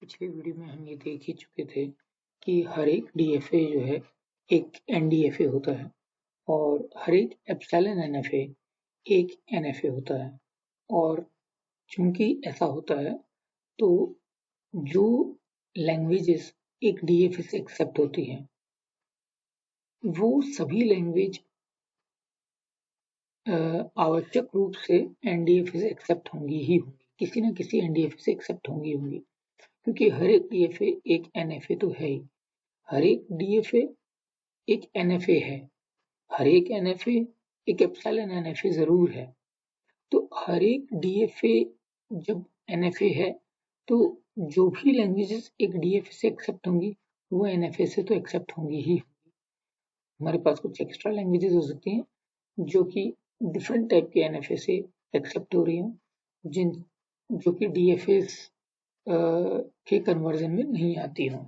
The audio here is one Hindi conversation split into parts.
पिछले वीडियो में हम ये देख ही चुके थे कि हर एक डीएफए जो है एक एनडीएफए होता है और हर एक एप्सिलॉन एनएफए एक एनएफए होता है। और चूंकि ऐसा होता है तो जो लैंग्वेजेस एक डीएफए से एक्सेप्ट होती हैं वो सभी लैंग्वेज आवश्यक रूप से एनडीएफए से एक्सेप्ट होंगी ही होंगी, किसी न किसी एनडीएफए से एक्सेप्ट होंगी क्योंकि हर एक डीएफए एक एनएफए तो है ही। हर एक डीएफए एक एनएफए है, हर एक एनएफए एक एप्सिलॉन एनएफए जरूर है। तो हर एक डीएफए जब एनएफए है तो जो भी लैंग्वेजेस एक डीएफए से एक्सेप्ट होंगी वो एनएफए से तो एक्सेप्ट होंगी ही। हमारे पास कुछ एक्स्ट्रा लैंग्वेजेस हो सकती हैं जो कि डिफरेंट टाइप के एनएफए से एक्सेप्ट हो रही हैं, जो कि डीएफए के कन्वर्जन में नहीं आती हों।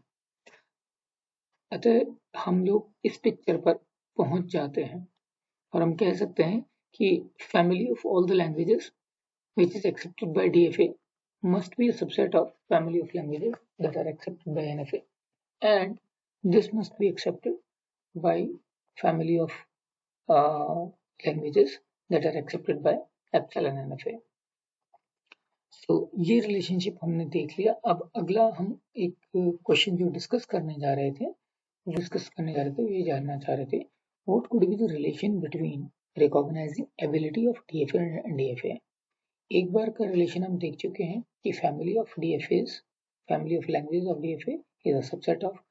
अतः हम लोग इस पिक्चर पर पहुंच जाते हैं और हम कह सकते हैं कि family of all the languages which is accepted by DFA must be a subset of family of languages that are accepted by NFA, and this must be accepted by family of languages that are accepted by epsilon NFA. तो ये रिलेशनशिप हमने देख लिया। अब अगला हम एक क्वेश्चन जो डिस्कस करने जा रहे थे ये जानना चाह रहे थे what could be the relation between recognising ability of DFA and DFA. एक बार का रिलेशन हम देख चुके हैं कि family of DFAs, family of language of DFA is a subset of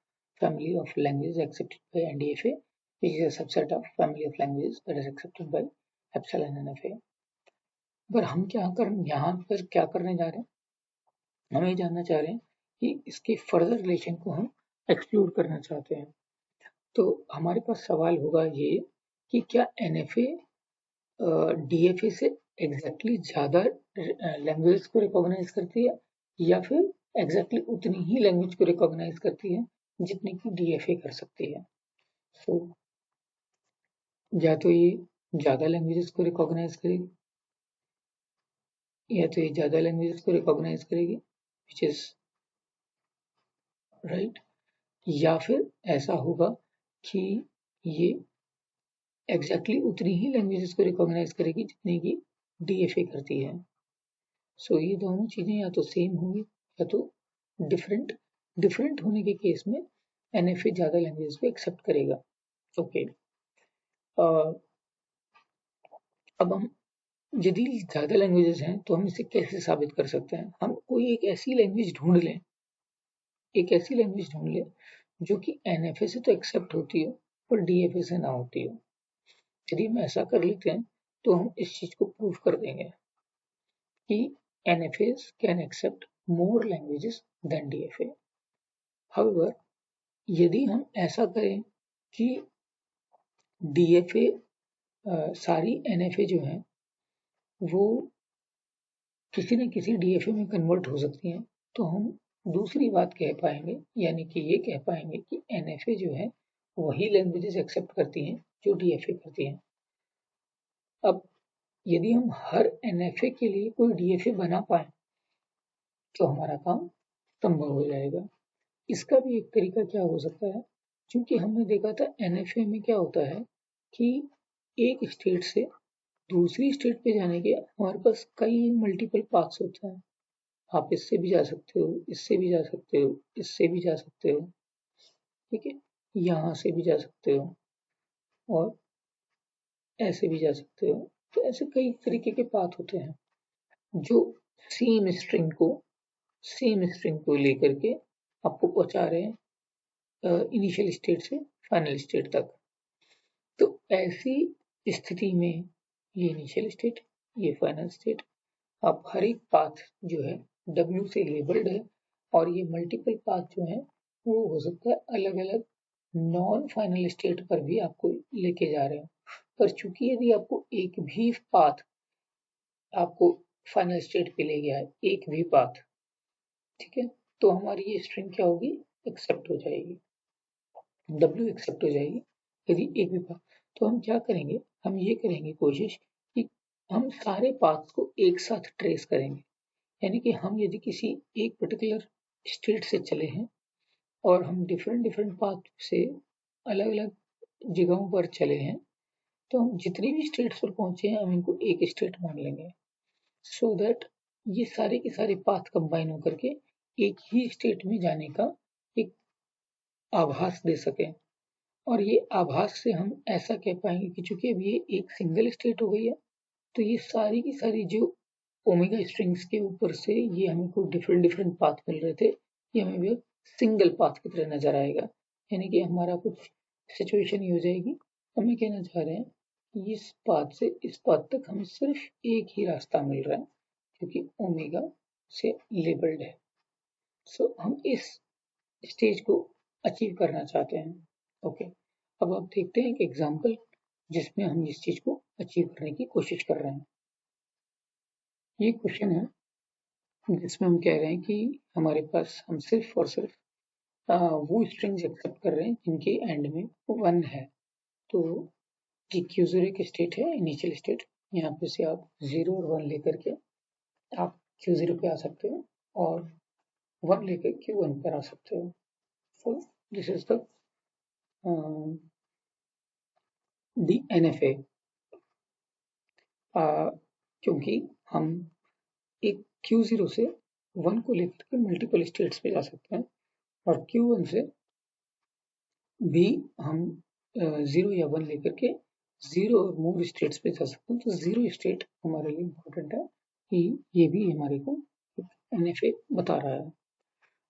family of language accepted by NDFA which is a subset of family of language that is accepted by epsilon NFA. पर हम यहाँ पर क्या करने जा रहे हैं, हम ये जानना चाह रहे हैं कि इसके फर्दर रिलेशन को हम एक्सक्लूड करना चाहते हैं। तो हमारे पास सवाल होगा ये कि क्या एनएफए डीएफए से एग्जैक्टली ज्यादा लैंग्वेज को रिकॉग्नाइज करती है या फिर एग्जैक्टली उतनी ही लैंग्वेज को रिकॉग्नाइज करती है जितनी की डीएफए कर सकती है। सो या तो ये ज्यादा लैंग्वेजेस को रिकॉग्नाइज करेगी या तो ये ज्यादा लैंग्वेजेस को रिकॉग्नाइज करेगी विच इज राइट, या फिर ऐसा होगा कि ये एग्जैक्टली उतनी ही लैंग्वेजेस को रिकॉग्नाइज करेगी जितनी की डीएफए करती है। सो ये दोनों चीजें या तो सेम होंगी या तो डिफरेंट होने के केस में एनएफए ज्यादा लैंग्वेजेस को एक्सेप्ट करेगा। ओके, अब हम यदि ज्यादा लैंग्वेजेस हैं तो हम इसे कैसे साबित कर सकते हैं। हम कोई एक ऐसी लैंग्वेज ढूंढ लें जो कि एनएफए से तो एक्सेप्ट होती हो पर डीएफए से ना होती हो। यदि हम ऐसा कर लेते हैं तो हम इस चीज को प्रूव कर देंगे कि NFAs can accept more languages than DFA. However, यदि हम ऐसा करें कि DFA सारी NFA जो हैं वो किसी न किसी DFA में कन्वर्ट हो सकती हैं, तो हम दूसरी बात कह पाएंगे, यानी कि ये कह पाएंगे कि NFA जो है वही लैंग्वेजेस एक्सेप्ट करती हैं जो DFA करती हैं। अब यदि हम हर NFA के लिए कोई DFA बना पाए तो हमारा काम संभव हो जाएगा। इसका भी एक तरीका क्या हो सकता है, क्योंकि हमने देखा था एनएफए में क्या होता है कि एक स्टेट से दूसरी स्टेट पे जाने के हमारे पास कई मल्टीपल पाथ्स होते हैं। आप इससे भी जा सकते हो, इससे भी जा सकते हो, इससे भी जा सकते हो, ठीक है, यहाँ से भी जा सकते हो और ऐसे भी जा सकते हो। तो ऐसे कई तरीके के पाथ होते हैं जो सेम स्ट्रिंग को लेकर के आपको पहुंचा रहे हैं इनिशियल स्टेट से फाइनल स्टेट तक। तो ऐसी स्थिति में ये इनिशियल स्टेट, ये फाइनल स्टेट, अब हर एक पाथ जो है W से लेबल्ड है और ये मल्टीपल पाथ जो है वो हो सकता है अलग अलग नॉन फाइनल स्टेट पर भी आपको लेके जा रहे हो। पर चूंकि यदि आपको एक भी पाथ आपको फाइनल स्टेट पे ले गया है, एक भी पाथ, ठीक है, तो हमारी ये स्ट्रिंग क्या होगी, एक्सेप्ट हो जाएगी, W एक्सेप्ट हो जाएगी यदि एक भी पाथ। तो हम क्या करेंगे, हम ये करेंगे कोशिश कि हम सारे पाथ्स को एक साथ ट्रेस करेंगे, यानी कि हम यदि किसी एक पर्टिकुलर स्टेट से चले हैं और हम डिफरेंट पाथ से अलग अलग जगहों पर चले हैं, तो हम जितनी भी स्टेट्स पर पहुंचे हैं हम इनको एक स्टेट मान लेंगे, सो दैट ये सारे के सारे पाथ कंबाइन होकर के एक ही स्टेट में जाने का एक आभास दे सकें। और ये आभास से हम ऐसा कह पाएंगे कि चूंकि अब ये एक सिंगल स्टेट हो गई है, तो ये सारी की सारी जो ओमेगा स्ट्रिंग्स के ऊपर से ये हमें कुछ डिफरेंट पाथ मिल रहे थे, ये हमें भी सिंगल पाथ की तरह नजर आएगा। यानी कि हमारा कुछ सिचुएशन ये हो जाएगी, हम ये कहना चाह रहे हैं कि इस पाथ से इस पाथ तक हमें सिर्फ एक ही रास्ता मिल रहा है क्योंकि ओमेगा से लेबल्ड है। सो हम इस स्टेज को अचीव करना चाहते हैं। ओके, अब आप देखते हैं एक एग्जाम्पल जिसमें हम इस चीज को अचीव करने की कोशिश कर रहे हैं। ये क्वेश्चन है जिसमें हम कह रहे हैं कि हमारे पास हम सिर्फ और सिर्फ वो स्ट्रिंग्स एक्सेप्ट कर रहे हैं जिनके एंड में 1 है। तो जी Q0 एक स्टेट है, इनिशियल स्टेट। यहाँ पे से आप 0 और 1 लेकर के आप Q0 पे आ सकते हो और 1 लेकर Q1 पर आ सकते हो। So this is the NFA। क्योंकि हम एक Q0 से 1 को लेकर के मल्टीपल स्टेट्स पे जा सकते हैं और Q1 से भी हम 0 या 1 लेकर के 0 और मोर स्टेट्स पे जा सकते हैं। तो 0 स्टेट हमारे लिए इम्पोर्टेंट है कि ये भी हमारे को NFA बता रहा है।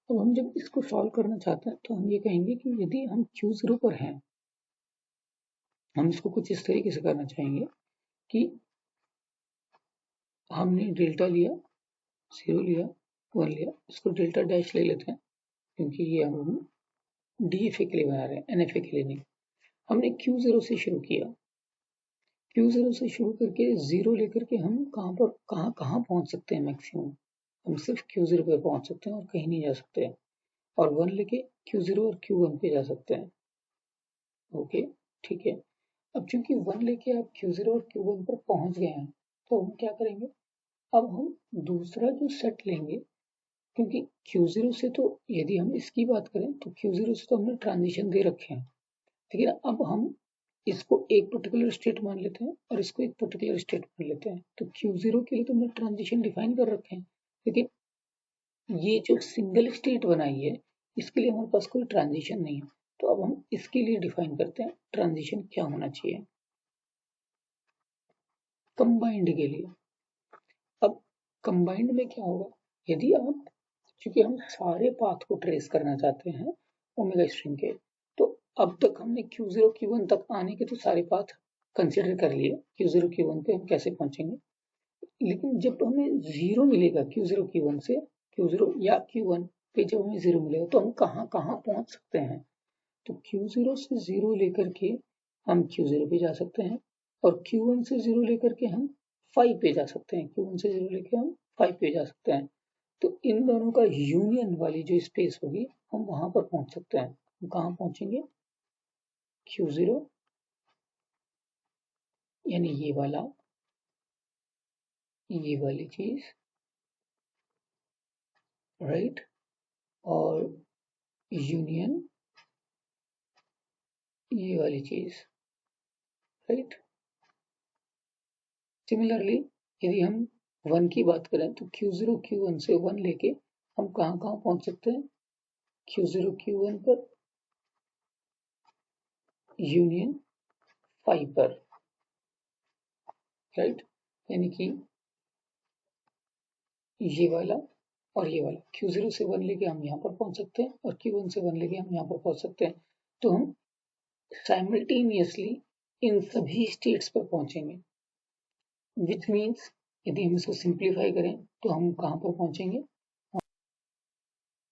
तो हम जब इसको सॉल्व करना चाहते हैं तो हम ये कहेंगे कि यदि हम Q0 पर हैं, हम इसको कुछ इस तरीके से करना चाहेंगे कि हमने डेल्टा लिया, 0 लिया, 1 लिया, इसको डेल्टा डैश ले लेते हैं क्योंकि ये हम DFA के लिए बना रहे हैं, NFA के लिए नहीं। हमने Q0 से शुरू किया, Q0 से शुरू करके 0 लेकर के हम कहाँ पहुंच सकते हैं मैक्सिमम, हम सिर्फ Q0 पे पहुंच सकते हैं और कहीं नहीं जा सकते हैं। और 1 लेके Q0 और Q1 पे जा सकते हैं। ओके, ठीक है। अब चूंकि 1 लेके आप Q0 और Q1 पर पहुंच गए हैं, तो हम क्या करेंगे, अब हम दूसरा जो सेट लेंगे, क्योंकि Q0 से तो यदि हम इसकी बात करें तो Q0 से तो हमने ट्रांजिशन दे रखे हैं, लेकिन अब हम इसको एक पर्टिकुलर स्टेट मान लेते हैं और इसको एक पर्टिकुलर स्टेट मान लेते हैं। तो Q0 के लिए तो हमने ट्रांजिशन डिफाइन कर रखे हैं, लेकिन ये जो सिंगल स्टेट बनाई है इसके लिए हमारे पास कोई ट्रांजिशन नहीं है। तो अब हम इसके लिए डिफाइन करते हैं ट्रांजिशन क्या होना चाहिए कंबाइंड के लिए। अब कंबाइंड में क्या होगा, यदि आप, क्योंकि हम सारे पाथ को ट्रेस करना चाहते हैं ओमेगा स्ट्रिंग के, तो अब तक हमने Q0 Q1 तक आने के तो सारे पाथ कंसिडर कर लिए, Q0 Q1 पे हम कैसे पहुंचेंगे। लेकिन जब हमें 0 मिलेगा Q0 Q1 से, Q0 या Q1 पे जब हमें 0 मिलेगा तो हम कहाँ पहुंच सकते हैं। तो Q0 से 0 लेकर के हम Q0 पे जा सकते हैं और Q1 से 0 लेकर के हम 5 पे जा सकते हैं, Q1 से 0 लेकर हम 5 पे जा सकते हैं। तो इन दोनों का यूनियन वाली जो स्पेस होगी हम वहां पर पहुंच सकते हैं। हम कहाँ पहुंचेंगे, Q0 यानी ये वाली चीज, राइट, और यूनियन ये वाली चीज, राइट। सिमिलरली यदि हम 1 की बात करें तो Q0 Q1 से 1 लेके हम कहाँ पहुंच सकते हैं, Q0 Q1 पर यूनियन 5 पर, राइट। यानी कि ये वाला और ये वाला, Q0 से 1 लेके हम यहाँ पर पहुंच सकते हैं और Q1 से 1 लेके हम यहाँ पर पहुंच सकते हैं। तो हम साइमल्टेनियसली इन सभी स्टेट्स पर पहुंचेंगे, विच मीन्स यदि हम इसको सिंप्लीफाई करें तो हम कहाँ पर पहुंचेंगे।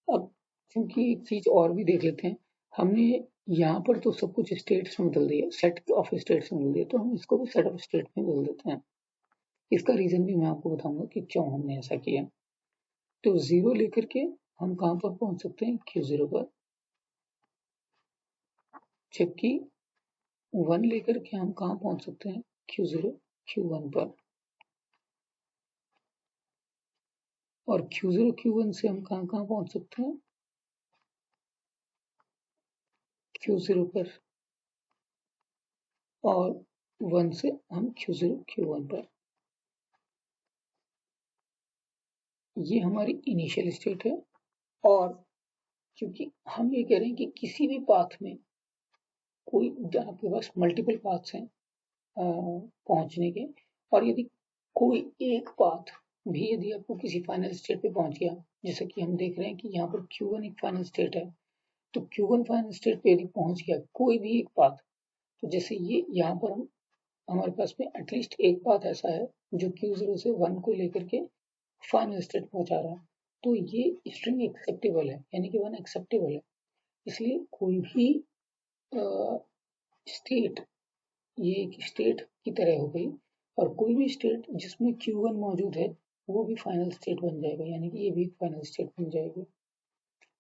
अब क्योंकि एक चीज और भी देख लेते हैं, हमने यहाँ पर तो सब कुछ स्टेट्स में बदल दिया, सेट ऑफ स्टेट्स में बदल दिया, तो हम इसको भी सेट ऑफ स्टेट में बदल देते हैं। इसका रीजन भी मैं आपको बताऊंगा कि क्यों हमने ऐसा किया। तो 0 लेकर के हम कहाँ पर पहुंच सकते हैं, Q0 पर, जबकि 1 लेकर के हम कहाँ पहुंच सकते हैं, Q0 Q1 पर। और Q0 Q1 से हम कहाँ कहाँ पहुंच सकते हैं? Q0 पर, और 1 से हम Q0 Q1 पर। ये हमारी इनिशियल स्टेट है। और क्योंकि हम ये कह रहे हैं कि किसी भी पाथ में कोई, आपके पास मल्टीपल पाथ्स हैं पहुंचने के, और यदि कोई एक पाथ भी यदि आपको किसी फाइनल स्टेट पे पहुंच गया, जैसे कि हम देख रहे हैं कि यहाँ पर Q1 एक फाइनल स्टेट है, तो Q1 फाइनल स्टेट पे यदि पहुंच गया कोई भी एक पाथ, तो जैसे ये यहाँ पर हमारे पास में एटलीस्ट एक पाथ ऐसा है जो Q0 से 1 को लेकर के फाइनल स्टेट पहुंचा रहा है, तो ये स्ट्रिंग एक्सेप्टेबल है, यानी कि 1 एक्सेप्टेबल है। इसलिए कोई भी स्टेट, ये एक स्टेट की तरह हो गई, और कोई भी स्टेट जिसमें Q1 मौजूद है वो भी फाइनल स्टेट बन जाएगा, यानी कि ये भी फाइनल स्टेट बन जाएगी।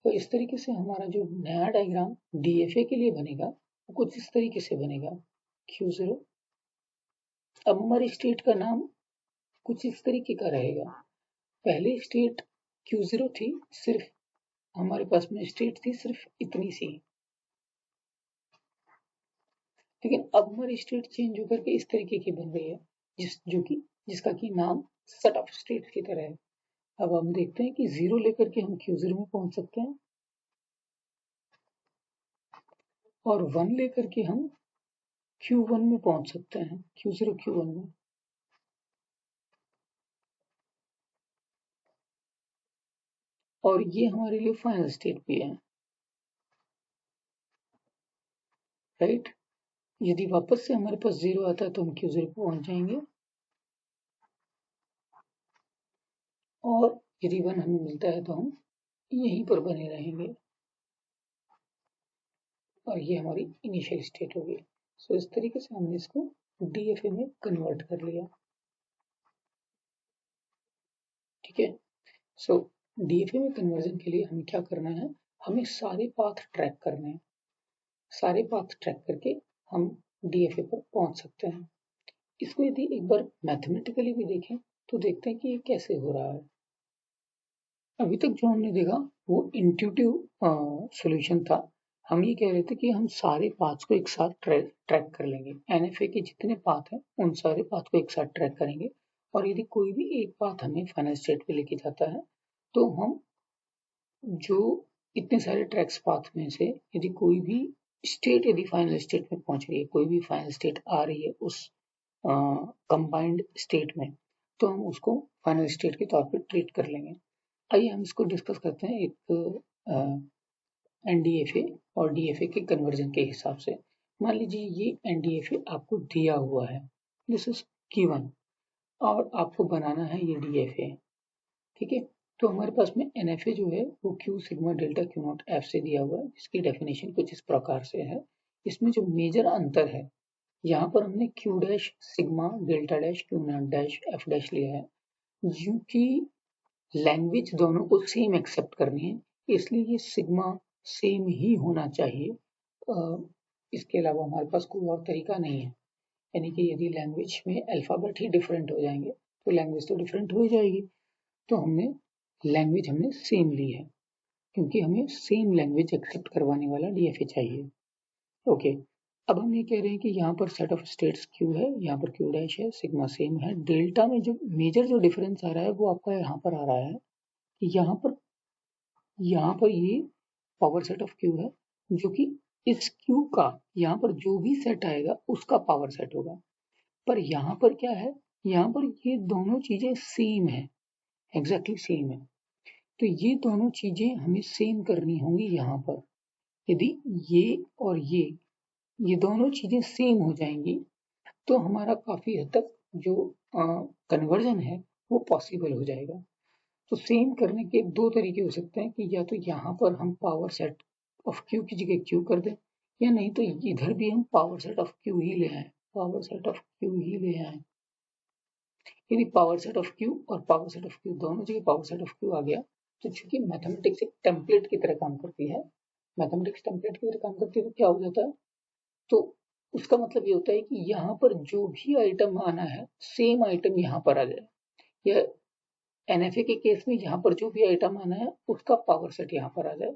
तो इस तरीके से हमारा जो नया डायग्राम DFA के लिए बनेगा वो कुछ इस तरीके से बनेगा। Q0, अब हमारी स्टेट का नाम कुछ इस तरीके का रहेगा। पहले स्टेट Q0 थी, सिर्फ हमारे पास में स्टेट थी सिर्फ इतनी सी, लेकिन अब हमारी स्टेट चेंज होकर के इस तरीके की बन रही है, जिसका कि नाम सेट ऑफ स्टेट की तरह है। अब हम देखते हैं कि 0 लेकर के हम Q0 में पहुंच सकते हैं, और 1 लेकर के हम Q1 में पहुंच सकते हैं, Q0 Q1 में। और ये हमारे लिए फाइनल स्टेट भी है, राइट। यदि वापस से हमारे पास 0 आता है तो हम Q0 पे पहुंच जाएंगे, और यदि 1 हमें मिलता है तो हम यहीं पर बने रहेंगे, और ये हमारी इनिशियल स्टेट होगी। सो इस तरीके से हमने इसको DFA में कन्वर्ट कर लिया, ठीक है। सो DFA में कन्वर्जन के लिए हमें क्या करना है, हमें सारे पाथ ट्रैक करने हैं। सारे पाथ ट्रैक करके हम DFA पर पहुंच सकते हैं। इसको यदि एक बार मैथमेटिकली भी देखें तो देखते हैं कि ये कैसे हो रहा है। अभी तक जो हमने देखा वो इंट्यूटिव सॉल्यूशन था। हम ये कह रहे थे कि हम सारे पाथ्स को एक साथ ट्रैक कर लेंगे, NFA के जितने पाथ हैं उन सारे पाथ को एक साथ ट्रैक करेंगे, और यदि कोई भी एक पाथ हमें फाइनल स्टेट पे लेके जाता है तो हम जो इतने सारे ट्रैक्स पाथ में से यदि कोई भी स्टेट यदि फाइनल स्टेट में पहुंच रही है, कोई भी फाइनल स्टेट आ रही है उस कंबाइंड स्टेट में, तो हम उसको फाइनल स्टेट के तौर पर ट्रीट कर लेंगे। आइए हम इसको डिस्कस करते हैं एक NDFA और DFA के कन्वर्जन के हिसाब से। मान लीजिए ये NDFA आपको दिया हुआ है, दिस इज गिवन, और आपको बनाना है ये DFA, ठीक है। तो हमारे पास में NFA जो है वो Q sigma delta Q not F से दिया हुआ है, जिसकी डेफिनेशन कुछ इस प्रकार से है। इसमें जो मेजर अंतर है, यहाँ पर हमने Q dash sigma delta dash Q not dash F dash लिया है, क्योंकि लैंग्वेज दोनों को सेम एक्सेप्ट करनी है, इसलिए ये सिग्मा सेम ही होना चाहिए। इसके अलावा हमारे पास कोई और तरीका नहीं है, यानी कि यदि लैंग्वेज में अल्फाबेट ही डिफरेंट हो जाएंगे तो लैंग्वेज तो डिफरेंट हो जाएगी। तो लैंग्वेज हमने सेम ली है, क्योंकि हमें सेम लैंग्वेज एक्सेप्ट करवाने वाला DFA चाहिए। ओके, अब हम ये कह रहे हैं कि यहाँ पर सेट ऑफ स्टेट्स Q है, यहाँ पर Q डैश है, सिग्मा सेम है। डेल्टा में जो मेजर जो डिफरेंस आ रहा है वो आपका यहाँ पर आ रहा है कि यहाँ पर ये पावर सेट ऑफ Q है, जो कि इस Q का यहाँ पर जो भी सेट आएगा उसका पावर सेट होगा। पर यहाँ पर क्या है, यहाँ पर ये दोनों चीजें सेम है, एग्जैक्टली सेम है। तो ये दोनों चीजें हमें सेम करनी होंगी यहाँ पर। यदि ये और ये दोनों चीजें सेम हो जाएंगी तो हमारा काफी हद तक जो कन्वर्जन है वो पॉसिबल हो जाएगा। तो सेम करने के दो तरीके हो सकते हैं कि या तो यहाँ पर हम पावर सेट ऑफ Q की जगह Q कर दें, या नहीं तो इधर भी हम पावर सेट ऑफ Q ही ले आए, पावर सेट ऑफ Q ही ले आए। यदि पावर सेट ऑफ Q और पावर सेट ऑफ Q दोनों जगह पावर सेट ऑफ Q आ गया, तो चूंकि मैथमेटिक्स एक टेम्पलेट की तरह काम करती है, मैथमेटिक्स टेम्पलेट की तरह काम करती है, तो क्या हो जाता है, तो उसका मतलब ये होता है कि यहाँ पर जो भी आइटम आना है सेम आइटम यहाँ पर आ जाए, या NFA के केस में यहाँ पर जो भी आइटम आना है उसका पावर सेट यहाँ पर आ जाए।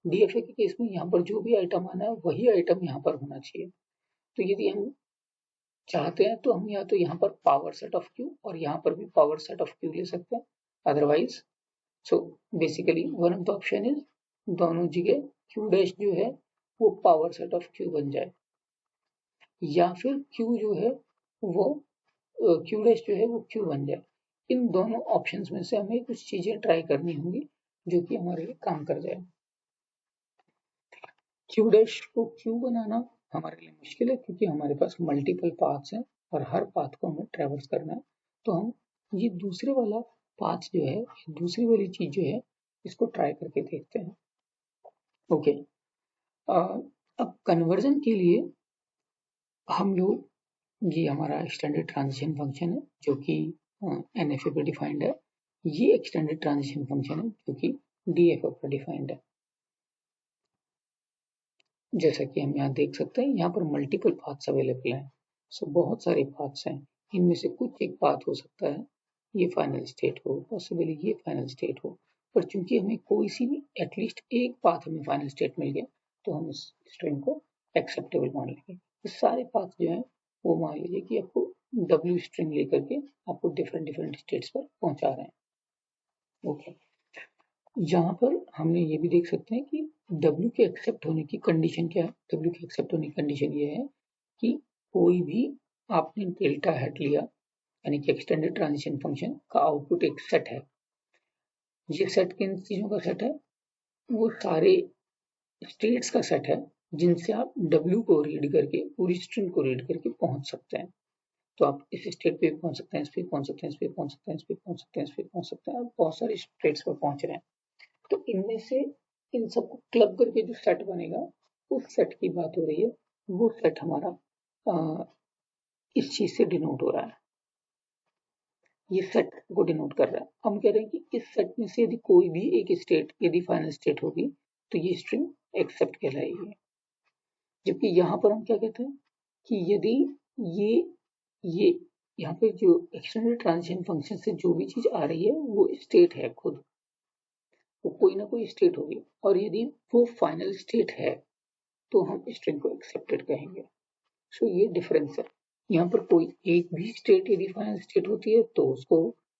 DFA के केस में यहाँ पर जो भी आइटम आना है वही आइटम यहाँ पर होना चाहिए। तो यदि हम चाहते हैं तो हम या तो यहाँ पर पावर सेट ऑफ Q और यहाँ पर भी पावर सेट ऑफ Q ले सकते हैं। Otherwise so basically one of the option is दोनों जगह Q डैश जो है वो पावर सेट ऑफ Q बन जाए, या फिर Q जो है वो Q डैश जो है वो Q बन जाए। इन दोनों ऑप्शंस में से हमें कुछ चीजें ट्राई करनी होंगी जो कि हमारे लिए काम कर जाए। Q डैश को Q बनाना हमारे लिए मुश्किल है क्योंकि हमारे पास मल्टीपल पाथ्स हैं और हर पाथ को हमें ट्रेवर्स करना है। तो हम ये दूसरे वाला पाथ जो है, दूसरी वाली चीज जो है, इसको ट्राई करके देखते हैं। ओके, अब कन्वर्जन के लिए हम लोग, ये हमारा एक्सटेंडेड ट्रांजिशन फंक्शन है जो कि NFA पर डिफाइंड है। ये एक्सटेंडेड ट्रांजिशन फंक्शन है जो कि DFA पर डिफाइंड है। जैसा कि हम यहाँ देख सकते हैं, यहाँ पर मल्टीपल पाथ्स अवेलेबल हैं। सो बहुत सारे पाथ्स हैं, इनमें से कुछ एक पाथ हो सकता है ये फाइनल स्टेट हो, पॉसिबली ये फाइनल स्टेट हो, पर चूंकि हमें कोई सी भी एटलीस्ट एक पाथ हमें फाइनल स्टेट मिल गया तो हम इस स्ट्रिंग को एक्सेप्टेबल मान लेंगे। ये सारे पाथ जो हैं वो मान लीजिए कि आपको W स्ट्रिंग लेकर के आपको डिफरेंट स्टेट्स पर पहुंचा रहे हैं। ओके, यहाँ पर हमने ये भी देख सकते हैं कि W के एक्सेप्ट होने की कंडीशन क्या है। W के एक्सेप्ट होने की कंडीशन ये है कि कोई भी आपने डेल्टा हैट लिया, यानी कि एक्सटेंडेड ट्रांजिशन फंक्शन का आउटपुट एक सेट है। ये सेट किन चीजों का सेट है? वो सारे स्टेट्स का सेट है जिनसे आप W को रीड करके, पूरी स्ट्रिंग को रीड करके पहुंच सकते हैं। तो आप इस स्टेट पे पहुंच सकते हैं, इस पे पहुंच सकते हैं, इस पे पहुंच सकते हैं, इस पे पहुंच सकते हैं, इस पे पहुंच सकते हैं, आप बहुत सारे स्टेट्स पर पहुंच रहे हैं। तो इनमें से इन सबको क्लब करके जो सेट बनेगा उस सेट की बात हो रही है। वो सेट हमारा इस चीज से डिनोट हो रहा है, ये सेट को डिनोट कर रहा है। हम कह रहे हैं कि इस सेट में से यदि कोई भी एक स्टेट यदि फाइनल स्टेट होगी तो ये स्ट्रिंग एक्सेप्ट कहलाएगी। जबकि यहाँ पर हम क्या कहते हैं कि यदि ये यहाँ पे जो एक्सटेंडेड ट्रांजिशन फंक्शन से जो भी चीज आ रही है वो स्टेट है खुद, वो कोई ना कोई स्टेट होगी, और यदि वो फाइनल स्टेट है तो हम स्ट्रिंग को एक्सेप्टेड कहेंगे। सो ये डिफरेंस है। यहाँ पर कोई एक भी स्टेट यदि फाइनल स्टेट होती है तो उसको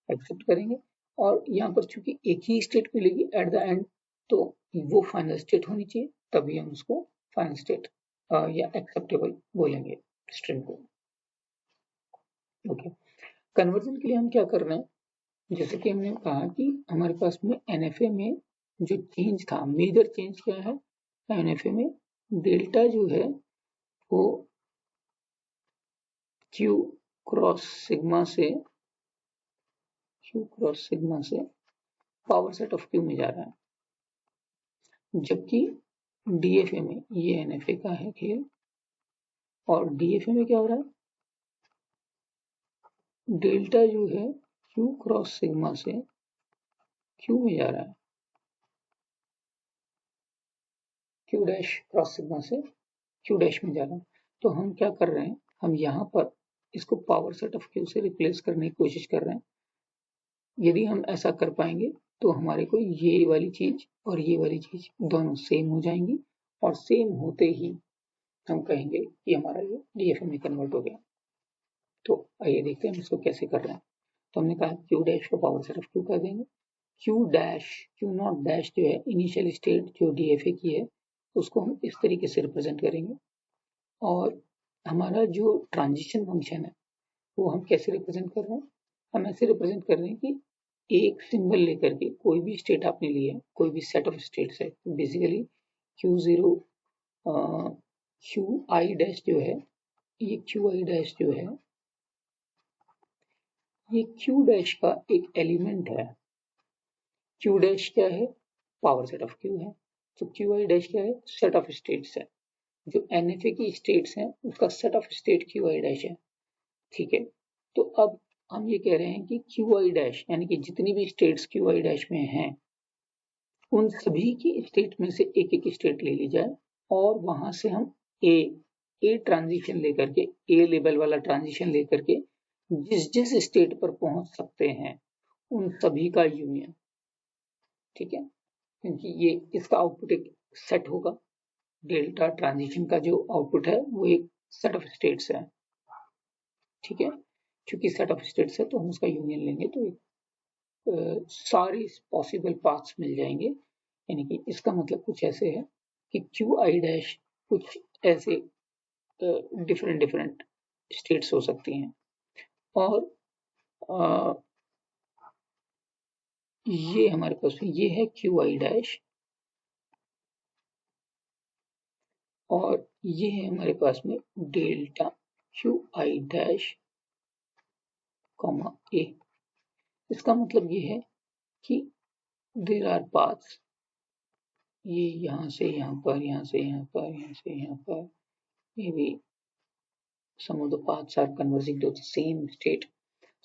एक्सेप्ट करेंगे, और यहाँ पर चूंकि एक ही स्टेट मिलेगी एट द एंड तो वो फाइनल स्टेट होनी चाहिए, तभी हम उसको फाइनल स्टेट या एक्सेप्टेबल बोलेंगे स्ट्रिंग को। ओके, कन्वर्जन के लिए हम क्या कर रहे हैं, जैसे कि हमने कहा कि हमारे पास में NFA में जो चेंज था, मेजर चेंज क्या है, NFA में डेल्टा जो है वो Q क्रॉस सिग्मा से पावर सेट ऑफ Q में जा रहा है, जबकि DFA में ये NFA का है खेल, और DFA में क्या हो रहा है, डेल्टा जो है Q क्रॉस सिग्मा से Q में जा रहा है, Q डैश क्रॉस सिग्मा से Q डैश में जा रहा है। तो हम क्या कर रहे हैं, हम यहाँ पर इसको पावर सेट ऑफ Q से रिप्लेस करने की कोशिश कर रहे हैं। यदि हम ऐसा कर पाएंगे तो हमारे को ये वाली चीज और ये वाली चीज दोनों सेम हो जाएंगी, और सेम होते ही हम कहेंगे कि हमारा ये DFA में कन्वर्ट हो गया। तो आइए देखते हैं हम इसको कैसे कर रहे हैं। तो हमने कहा Q डैश को पावर सेट ऑफ Q कर देंगे। Q नॉट डैश जो है इनिशियल स्टेट जो DFA की है उसको हम इस तरीके से रिप्रेजेंट करेंगे, और हमारा जो ट्रांजिशन फंक्शन है वो हम कैसे रिप्रेजेंट कर रहे हैं, हम ऐसे रिप्रेजेंट कर रहे हैं कि एक सिंबल लेकर के कोई भी स्टेट आपने ली है, कोई भी सेट ऑफ स्टेट्स है, बेसिकली Q0 QI डैश जो है, ये QI डैश जो है ये Q डैश का एक एलिमेंट है। Q डैश क्या है, पावर सेट ऑफ Q है, तो QI डैश क्या है, सेट ऑफ स्टेट्स है। जो NFA की स्टेट्स हैं उसका set of state QI dash है, ठीक है। तो अब हम ये कह रहे हैं कि QI डैश यानी कि जितनी भी स्टेट्स QI डैश में हैं उन सभी की स्टेट में से एक एक स्टेट ले ली जाए, और वहां से हम ए ट्रांजिशन लेकर के, ए लेवल वाला ट्रांजिशन लेकर के जिस जिस स्टेट पर पहुंच सकते हैं उन सभी का यूनियन, ठीक है, क्योंकि ये इसका आउटपुट एक सेट होगा। डेल्टा ट्रांजिशन का जो आउटपुट है वो एक सेट ऑफ स्टेट्स है, ठीक है। चूंकि सेट ऑफ स्टेट्स है तो हम उसका यूनियन लेंगे तो सारे पॉसिबल पाथ्स मिल जाएंगे। यानी कि इसका मतलब कुछ ऐसे है कि क्यू आई डैश कुछ ऐसे डिफरेंट डिफरेंट स्टेट्स हो सकती हैं, और ये हमारे पास में ये है क्यू आई डैश, और ये है हमारे पास में delta Q I dash comma A. इसका मतलब ये है कि देर आर पाथ्स, ये यहाँ से यहाँ पर, यहाँ से यहाँ पर, यहाँ से यहाँ पर, may be some of the paths are converging to the same state.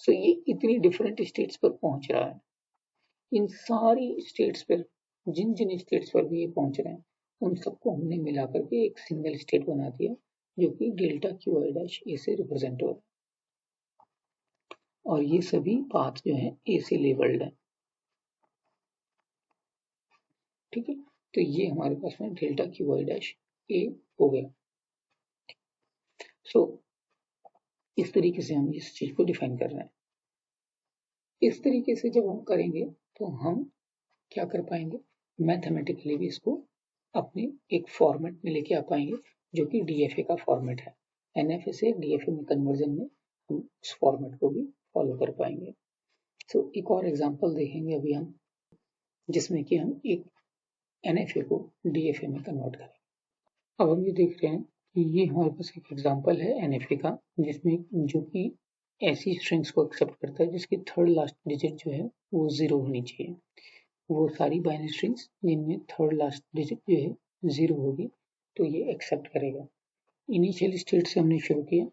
So ये इतनी डिफरेंट स्टेट्स पर पहुंच रहा है। इन सारी स्टेट्स पर, जिन जिन स्टेट्स पर भी ये पहुंच रहे हैं, उन सबको हमने मिला करके एक सिंगल स्टेट बना दिया, जो कि डेल्टा क्यू आई डैश ए से रिप्रेजेंट हो रहा है, और ये सभी पाथ जो है ए से लेबल्ड है, ठीक है। तो ये हमारे पास में डेल्टा क्यू आई डैश ए हो गया। सो इस तरीके से हम इस चीज को डिफाइन कर रहे हैं। इस तरीके से जब हम करेंगे तो हम क्या कर पाएंगे, मैथमेटिकली भी इसको अपने एक फॉर्मेट में लेके आ पाएंगे, जो कि डीएफए का फॉर्मेट है। एनएफए से डीएफए में कन्वर्जन में हम उस फॉर्मेट को भी फॉलो कर पाएंगे। तो एक और एग्जांपल देखेंगे अभी हम, जिसमें कि हम एक एनएफए को डीएफए में कन्वर्ट करेंगे। अब हम ये देख रहे हैं कि ये हमारे पास एक एग्जांपल है एनएफए का, जिसमें जो कि ऐसी स्ट्रिंग्स को एक्सेप्ट करता है जिसकी थर्ड लास्ट डिजिट जो है वो 0 होनी चाहिए। वो सारी बाइनरी स्ट्रिंग्स जिनमें थर्ड लास्ट डिजिट जो है 0 होगी तो ये एक्सेप्ट करेगा। इनिशियल स्टेट से हमने शुरू किया,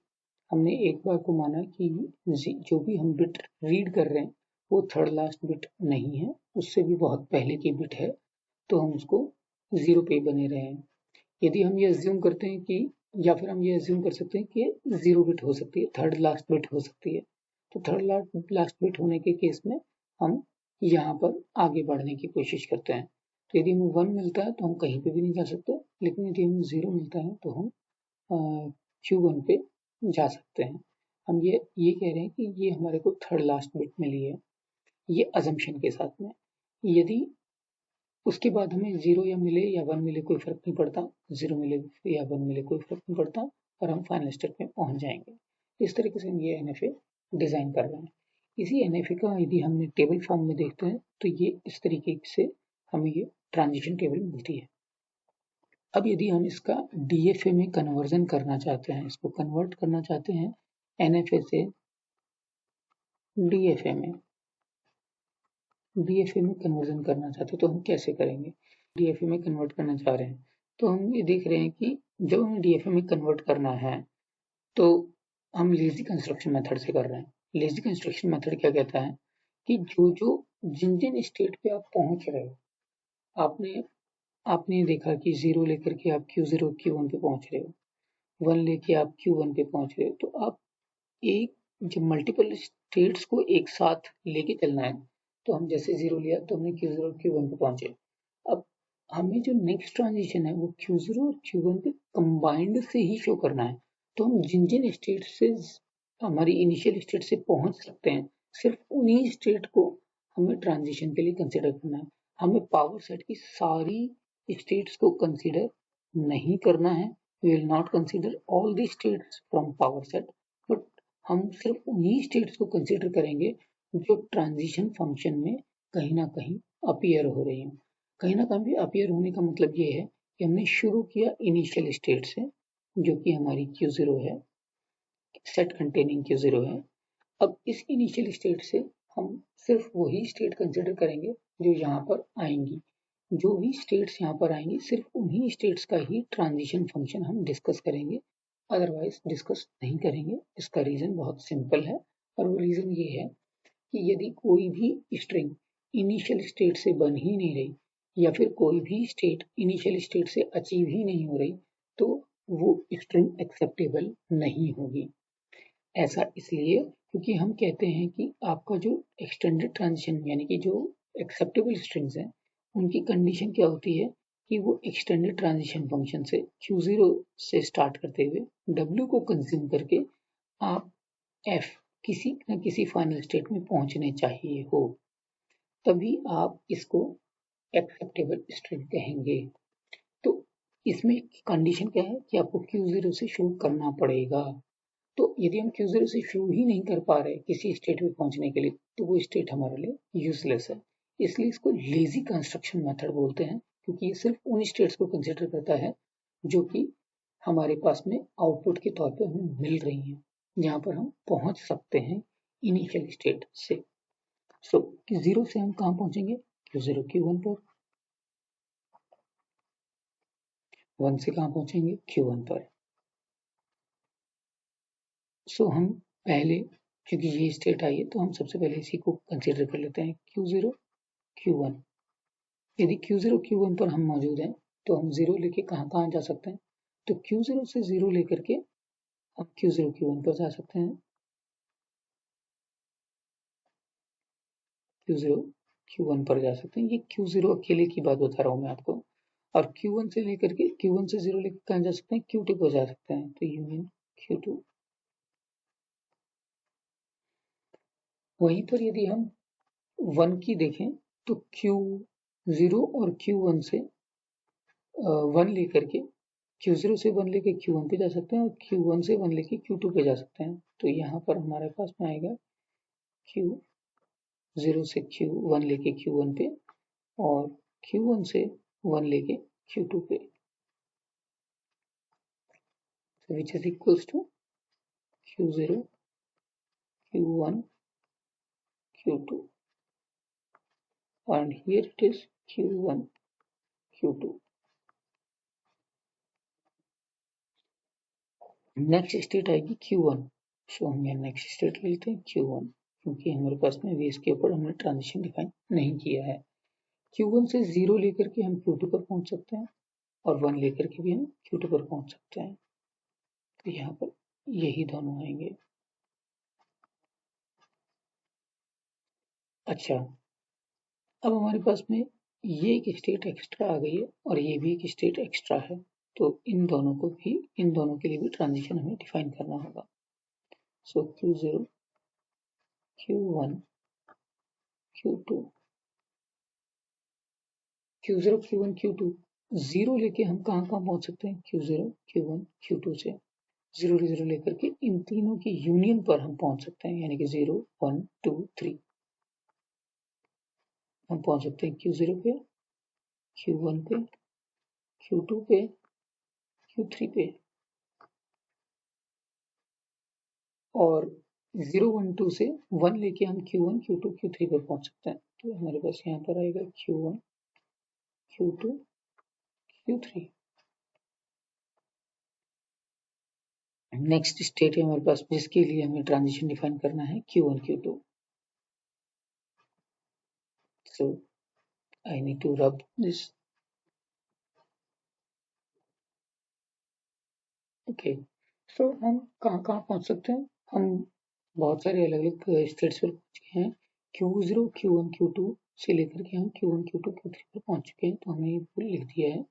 हमने एक बार को माना कि जो भी हम बिट रीड कर रहे हैं वो थर्ड लास्ट बिट नहीं है, उससे भी बहुत पहले की बिट है, तो हम उसको 0 पे बने रहे हैं। यदि हम ये अज्यूम करते हैं कि, या फिर हम ये अज्यूम कर सकते हैं कि 0 बिट हो सकती है, थर्ड लास्ट बिट हो सकती है, तो थर्ड लास्ट बिट होने के केस में हम यहाँ पर आगे बढ़ने की कोशिश करते हैं। तो यदि हमें 1 मिलता है तो हम कहीं पे भी नहीं जा सकते, लेकिन यदि हमें 0 मिलता है तो हम Q1 पे जा सकते हैं। हम ये कह रहे हैं कि ये हमारे को थर्ड लास्ट बिट मिली है, ये अजम्पशन के साथ में। यदि उसके बाद हमें 0 या मिले या 1 मिले कोई फर्क नहीं पड़ता, 0 मिले या 1 मिले कोई फर्क नहीं पड़ता, और हम फाइनल स्टेट में पहुंच जाएंगे। इस तरीके से हम ये एनएफए डिजाइन कर रहे हैं। इसी एनएफए का यदि हमने टेबल फॉर्म में देखते हैं तो ये इस तरीके से हमें ये ट्रांजिशन टेबल मिलती है। अब यदि हम इसका डीएफए में कन्वर्जन करना चाहते हैं, इसको कन्वर्ट करना चाहते हैं एनएफए से डीएफए में, डीएफए में कन्वर्जन करना चाहते हैं तो हम कैसे करेंगे। डीएफए में कन्वर्ट करना चाह रहे हैं तो हम ये देख रहे हैं कि जब हमें डीएफए में कन्वर्ट करना है तो हम लेजी कंस्ट्रक्शन मेथड से कर रहे हैं। लेजी कंस्ट्रक्शन मेथड क्या कहता है कि जो जिन जिन स्टेट पे आप पहुंच रहे हो, आपने देखा कि 0 लेकर के आप Q0 Q1 पे पहुंच रहे हो, 1 लेके आप Q1 पे पहुंच रहे हो, तो आप एक जब मल्टीपल स्टेट्स को एक साथ लेके चलना है, तो हम जैसे 0 लिया तो हमने Q0 Q1 पे पहुंचे। अब हमें जो नेक्स्ट ट्रांजिशन है वो Q0 और Q1 पे कंबाइंड से ही शो करना है। तो हम जिन जिन स्टेट से हमारी इनिशियल स्टेट से पहुंच सकते हैं, सिर्फ उन्हीं स्टेट को हमें ट्रांजिशन के लिए कंसिडर करना है। हमें पावर सेट की सारी स्टेट्स को कंसिडर नहीं करना है। We will not consider all the states from power set, but हम सिर्फ उन्हीं स्टेट्स को कंसिडर करेंगे जो ट्रांजिशन फंक्शन में कहीं ना कहीं अपीयर हो रही हैं। कहीं ना कहीं अपीयर होने का मतलब ये है कि हमने शुरू किया इनिशियल स्टेट से, जो कि हमारी Q0 है, सेट कंटेनिंग Q0 है। अब इस इनिशियल स्टेट से हम सिर्फ वही स्टेट कंसिडर करेंगे जो यहाँ पर आएंगी। जो भी स्टेट्स यहाँ पर आएंगी सिर्फ उन्हीं स्टेट्स का ही ट्रांजिशन फंक्शन हम डिस्कस करेंगे, अदरवाइज डिस्कस नहीं करेंगे। इसका रीजन बहुत सिंपल है, और वो रीजन ये है कि यदि कोई भी स्ट्रिंग इनिशियल स्टेट से बन ही नहीं रही, या फिर कोई भी स्टेट इनिशियल स्टेट से अचीव ही नहीं हो रही, तो वो स्ट्रिंग एक्सेप्टेबल नहीं होगी। ऐसा इसलिए क्योंकि हम कहते हैं कि आपका जो एक्सटेंडेड ट्रांजिशन यानी कि जो एक्सेप्टेबल स्ट्रिंग्स हैं उनकी कंडीशन क्या होती है कि वो एक्सटेंडेड ट्रांजिशन फंक्शन से Q0 से स्टार्ट करते हुए W को कंज्यूम करके आप F किसी न किसी फाइनल स्टेट में पहुंचने चाहिए हो, तभी आप इसको एक्सेप्टेबल स्ट्रिंग कहेंगे। तो इसमें कंडीशन क्या है कि आपको Q0 से शुरू करना पड़ेगा। तो यदि हम Q0 से शुरू ही नहीं कर पा रहे किसी स्टेट में पहुंचने के लिए, तो वो स्टेट हमारे लिए यूजलेस है। इसलिए इसको लेजी कंस्ट्रक्शन मेथड बोलते हैं, क्योंकि ये सिर्फ उन स्टेट्स को कंसिडर करता है जो कि हमारे पास में आउटपुट के तौर पे हमें मिल रही हैं, जहां पर हम पहुंच सकते हैं इनिशियल स्टेट से। सो Q0 से हम कहाँ पहुंचेंगे? Q0 Q1 पर। 1 से कहाँ पहुंचेंगे? Q1 पर। सो हम पहले, क्योंकि ये स्टेट आई है, तो हम सबसे पहले इसी को कंसिडर कर लेते हैं Q0 Q1। यदि Q0 Q1 पर हम मौजूद हैं तो हम 0 लेके कहाँ कहाँ जा सकते हैं? तो Q0 से 0 लेकर के हम Q0 Q1 पर जा सकते हैं, Q0 Q1 पर जा सकते हैं। ये Q0 अकेले की बात बता रहा हूँ मैं आपको। और Q1 से लेकर के Q1 से 0 लेकर कहाँ जा सकते हैं? Q2 पर जा सकते हैं, तो यूनियन Q2। वहीं पर यदि हम 1 की देखें तो Q0 और Q1 से 1 लेकर के Q0 से 1 लेके Q1 पे जा सकते हैं और Q1 से 1 लेके Q2 पे जा सकते हैं। तो यहाँ पर हमारे पास में आएगा Q0 से Q1 लेके Q1 पे और Q1 से 1 लेके Q2 पे, which is equals to Q0 Q1 Q2 and here it is Q1 Q2। Next state आएगी Q1। सो हम यहाँ नेक्स्ट स्टेट लेते हैं Q1, क्योंकि हमारे पास में अभी इसके ऊपर हमने ट्रांजिशन डिफाइन नहीं किया है। Q1 से 0 लेकर के हम Q2 पर पहुंच सकते हैं और 1 लेकर के भी हम Q2 पर पहुंच सकते हैं। तो यहाँ पर यही दोनों आएंगे। अच्छा, अब हमारे पास में ये एक स्टेट एक्स्ट्रा आ गई है और ये भी एक स्टेट एक्स्ट्रा है, तो इन दोनों के लिए भी ट्रांजिशन हमें डिफाइन करना होगा। सो Q0 Q1 Q2, Q0 Q1 Q2 0 लेके हम कहाँ कहाँ पहुंच सकते हैं? Q0 Q1 Q2 से 0 लेकर के इन तीनों की यूनियन पर हम पहुंच सकते हैं, यानी कि 0 1 2 3 हम पहुंच सकते हैं Q0 पे, Q1 पे, Q2 पे, Q3 पे और 0 1 2 से 1 लेके हम Q1 Q2 Q3 पर पहुंच सकते हैं। तो हमारे पास यहाँ पर आएगा Q1 Q2 Q3। Next state है हमारे पास जिसके लिए हमें ट्रांजिशन डिफाइन करना है Q1 Q2। So I need to rub this. Okay, so हम कहाँ कहाँ पहुँच सकते हैं? हम बहुत सारे अलग अलग स्टेट्स पर पहुँच गए हैं। Q0 Q1 Q2 से लेकर के हम Q1 Q2 Q3 पर पहुँच चुके हैं, तो हमने ये फुल लिख दिया है।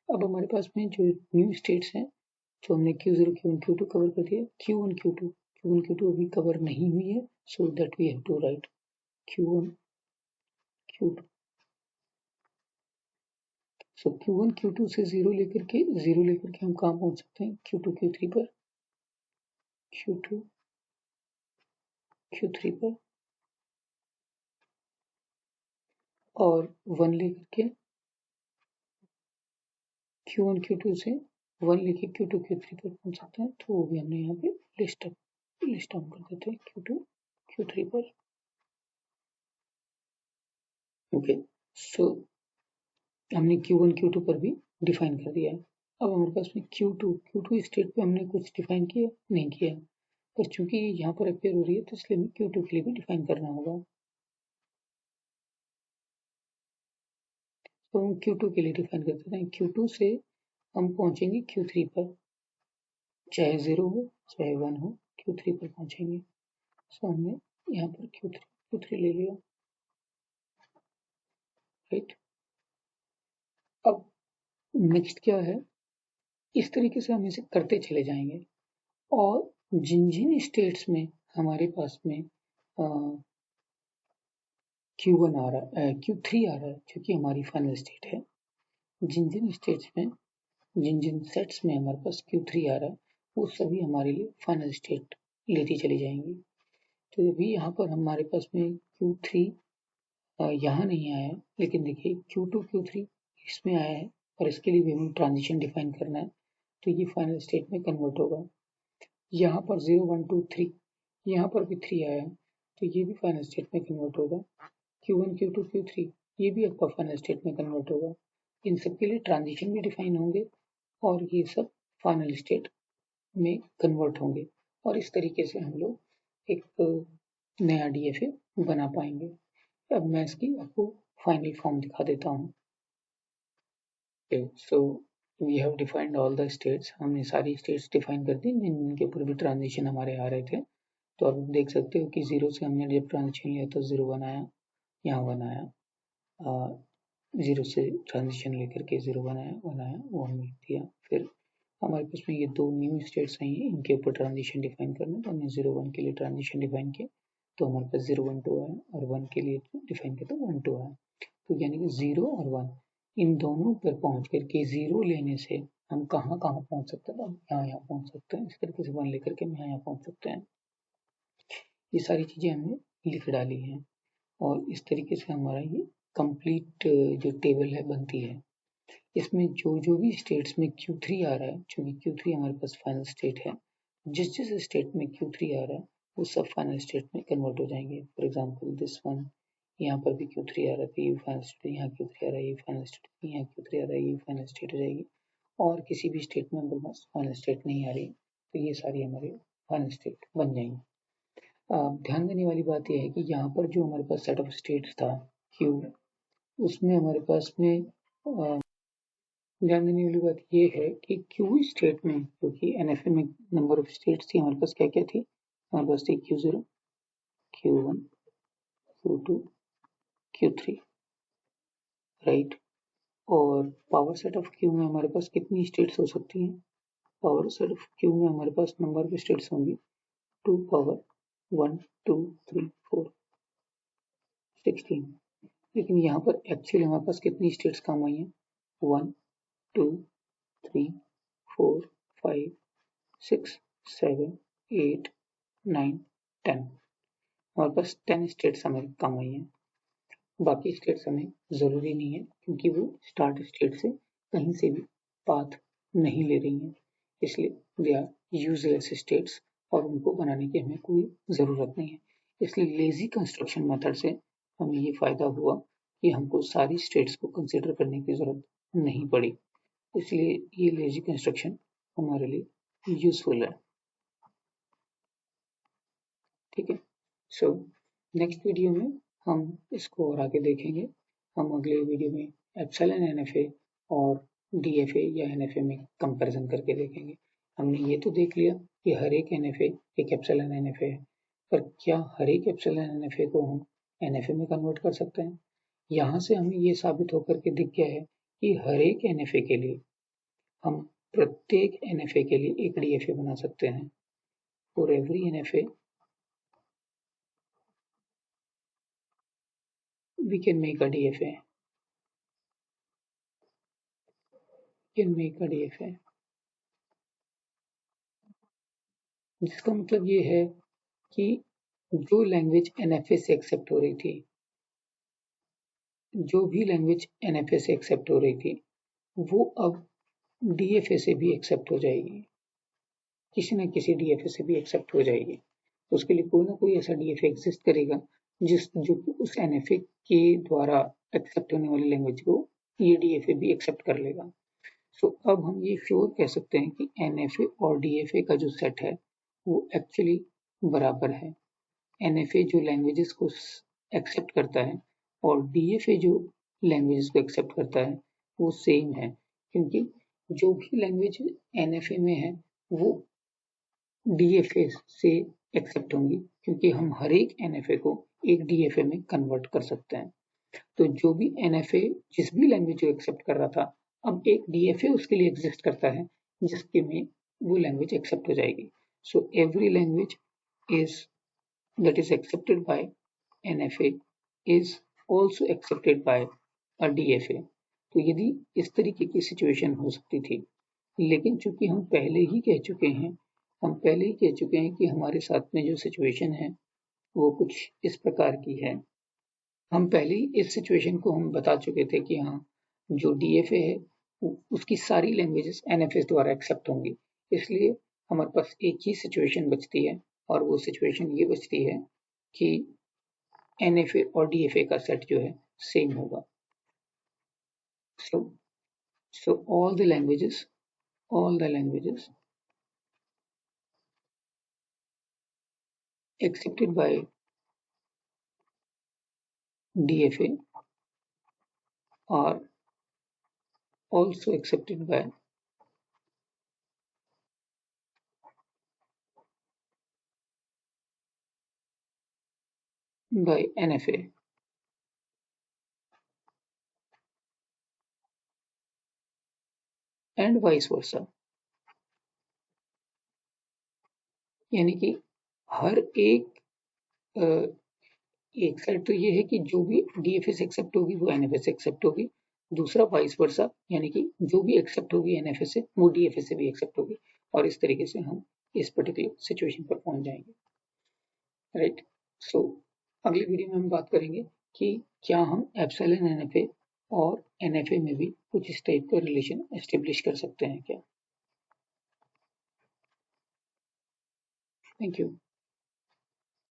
अब हमारे पास में जो न्यू स्टेट्स हैं, जो हमने Q0 Q1 Q2 कवर कर दिया, Q1 Q2 अभी कवर नहीं हुई है, so that we have to write Q1 Q2। So Q1 Q2 से 0 लेकर के हम कहाँ पहुँच सकते हैं? Q2 Q3 पर, Q2 Q3 पर और 1 लेकर के Q1 Q2 से 1 लेके Q2 Q3 पर पहुंच सकते हैं, तो वो भी हमने यहाँ पे लिस्ट डाउन कर देते हैं Q2 Q3 पर। ओके, सो हमने Q1 Q2 पर भी डिफाइन कर दिया है। अब हमारे पास में Q2 स्टेट पे हमने कुछ डिफाइन किया नहीं किया, पर चूंकि यहाँ पर अपेयर हो रही है तो इसलिए हमें Q2 के लिए भी डिफाइन करना होगा। तो हम Q2 के लिए डिफाइन कर देते हैं। Q2 से हम पहुंचेंगे Q3 पर, चाहे 0 हो चाहे 1 हो, Q3 पर पहुंचेंगे। सो हमने यहाँ पर Q3 ले लिया, राइट। अब नेक्स्ट क्या है, इस तरीके से हम इसे करते चले जाएंगे और जिन स्टेट्स में हमारे पास में Q1 आ रहा है, Q3 आ रहा है, जो कि हमारी फाइनल स्टेट है, जिन स्टेट्स में, जिन सेट्स में हमारे पास Q3 आ रहा है, वो सभी हमारे लिए फाइनल स्टेट लेती चली जाएंगी। तो अभी यहाँ पर हमारे पास में Q3 यहाँ नहीं आया है, लेकिन देखिए Q2 Q3 इसमें आया है और इसके लिए भी हमें ट्रांजिशन डिफाइन करना है, तो ये फाइनल स्टेट में कन्वर्ट होगा। यहाँ पर 0 1 2 3 यहाँ पर भी 3 आया है, तो ये भी फाइनल स्टेट में कन्वर्ट होगा। Q1 Q2 Q3 ये भी आपका फाइनल स्टेट में कन्वर्ट होगा। इन सब के लिए ट्रांजिशन भी डिफाइन होंगे और ये सब फाइनल स्टेट में कन्वर्ट होंगे और इस तरीके से हम लोग एक नया DFA बना पाएंगे। अब मैं इसकी आपको फाइनल फॉर्म दिखा देता हूँ। So we have defined all the states, हमने सारी स्टेट्स डिफाइन कर दी जिनके ऊपर भी ट्रांजिशन हमारे आ रहे थे। तो आप देख सकते हो कि 0 से हमने जब ट्रांजिशन लिया तो 0 1 आया, यहाँ 1 आया, 0 से ट्रांजिशन लेकर के 0 1 आया, 1 आया, वो हमने लिख दिया। फिर हमारे पास में ये दो न्यू स्टेट्स आई हैं, इनके ऊपर ट्रांजिशन डिफाइन करना, तो हमने 0 1 के लिए ट्रांजिशन डिफाइन किया, तो हमारे पास 0 1 2 आया, और 1 के लिए डिफाइन किया तो 1 2 आया। तो यानी कि 0 और 1 इन दोनों पर पहुंच करके 0 लेने से हम कहाँ कहाँ पहुंच सकते हैं, हम यहाँ पहुंच सकते हैं। इस तरीके से 1 लेकर के हम यहाँ पहुंच सकते हैं। ये सारी चीजें हमने लिख डाली हैं और इस तरीके से हमारा ये कंप्लीट जो टेबल है बनती है। इसमें जो भी स्टेट्स में Q3 आ रहा है, चूंकि Q3 हमारे पास फाइनल स्टेट है, जिस स्टेट में Q3 आ रहा है वो सब फाइनल स्टेट में कन्वर्ट हो जाएंगे। फॉर एग्जाम्पल दिस वन, यहाँ पर भी Q3 आ रहा है तो ये फाइनल स्टेट, यहाँ Q3 आ रहा है ये फाइनल स्टेट, यहाँ Q3 आ रहा है ये फाइनल स्टेट हो जाएगी। और किसी भी स्टेट में हमारे पास फाइनल स्टेट नहीं आ रही तो ये सारी हमारे फाइनल स्टेट बन जाएंगी। ध्यान देने वाली बात यह है कि यहाँ पर जो हमारे पास सेट ऑफ स्टेट्स था Q, उसमें हमारे पास में ध्यान देने वाली बात ये है कि Q स्टेट में, क्योंकि NFA में नंबर ऑफ स्टेट्स थी, हमारे पास क्या क्या थी, हमारे पास थी Q0, Q1, Q2, Q3, right. और पावर सेट ऑफ Q में हमारे पास कितनी स्टेट्स हो सकती हैं, पावर सेट ऑफ Q में हमारे पास नंबर ऑफ स्टेट्स होंगी 2 पावर 1 2 3 4 16, लेकिन यहाँ पर एक्चुअली हमारे पास कितनी स्टेट्स काम आई हैं, 1 2 3 4 5 6 7 8 9 10, हमारे पास 10 स्टेट्स हमें काम आई हैं। बाकी स्टेट्स हमें ज़रूरी नहीं है क्योंकि वो स्टार्ट स्टेट से कहीं से भी पाथ नहीं ले रही हैं, इसलिए दे आर यूजलेस स्टेट्स और उनको बनाने की हमें कोई ज़रूरत नहीं है। इसलिए लेजी कंस्ट्रक्शन मेथड से हमें ये फ़ायदा हुआ कि हमको सारी स्टेट्स को कंसिडर करने की ज़रूरत नहीं पड़ी, इसलिए ये लेजी कंस्ट्रक्शन हमारे लिए यूजफुल है। ठीक है, सो नेक्स्ट वीडियो में हम इसको और आगे देखेंगे। हम अगले वीडियो में एप्सिलॉन NFA और DFA या NFA में कंपैरिजन करके देखेंगे। हमने ये तो देख लिया कि हर एक NFA एक एप्सिलॉन NFA है, पर क्या हर एक एप्सिलॉन NFA को हम NFA में कन्वर्ट कर सकते हैं? यहाँ से हमें ये साबित होकर के दिख गया है कि हर एक NFA के लिए हम प्रत्येक NFA के लिए एक DFA बना सकते हैं। For every NFA we can make a DFA. जिसका मतलब ये है कि जो लैंग्वेज NFA से एक्सेप्ट हो रही थी, जो भी लैंग्वेज NFA से एक्सेप्ट हो रही थी, वो अब DFA से भी एक्सेप्ट हो जाएगी, किसी न किसी DFA से भी एक्सेप्ट हो जाएगी। उसके लिए कोई ना कोई ऐसा DFA एग्जिस्ट करेगा जो उस NFA के द्वारा एक्सेप्ट होने वाली लैंग्वेज को ये DFA भी एक्सेप्ट कर लेगा। सो अब हम ये श्योर कह सकते हैं कि NFA और DFA का जो सेट है वो एक्चुअली बराबर है। NFA जो लैंग्वेजेस को एक्सेप्ट करता है और DFA जो लैंग्वेजेस को एक्सेप्ट करता है वो सेम है, क्योंकि जो भी लैंग्वेज NFA में है वो DFA से एक्सेप्ट होंगी क्योंकि हम हर एक NFA को एक DFA में कन्वर्ट कर सकते हैं। तो जो भी NFA जिस भी लैंग्वेज को एक्सेप्ट कर रहा था, अब एक DFA उसके लिए एग्जिस्ट करता है जिसके में वो लैंग्वेज एक्सेप्ट हो जाएगी। So every language is that is accepted by NFA is also accepted by a DFA। तो यदि इस तरीके की सिचुएशन हो सकती थी, लेकिन चूंकि हम पहले ही कह चुके हैं कि हमारे साथ में जो सिचुएशन है वो कुछ इस प्रकार की है। हम पहले ही इस सिचुएशन को हम बता चुके थे कि हाँ, जो DFA है उसकी सारी लैंग्वेजेस NFA द्वारा एक्सेप्ट होंगी। इसलिए हमारे पास एक ही सिचुएशन बचती है और वो सिचुएशन ये बचती है कि NFA और DFA का सेट जो है सेम होगा। So all the languages accepted by DFA are also accepted by NFA। And vice versa, यानी कि हर एक एक साइड तो ये है कि जो भी DFA से एक्सेप्ट होगी वो NFA से एक्सेप्ट होगी, दूसरा वाइस वर्सा, यानी कि जो भी एक्सेप्ट होगी NFA से वो DFA से भी एक्सेप्ट होगी, और इस तरीके से हम इस पर्टिकुलर सिचुएशन पर पहुंच जाएंगे, राइट। सो अगली वीडियो में हम बात करेंगे कि क्या हम एप्सिलॉन NFA और NFA में भी कुछ इस टाइप का रिलेशन एस्टेब्लिश कर सकते हैं क्या। Thank you.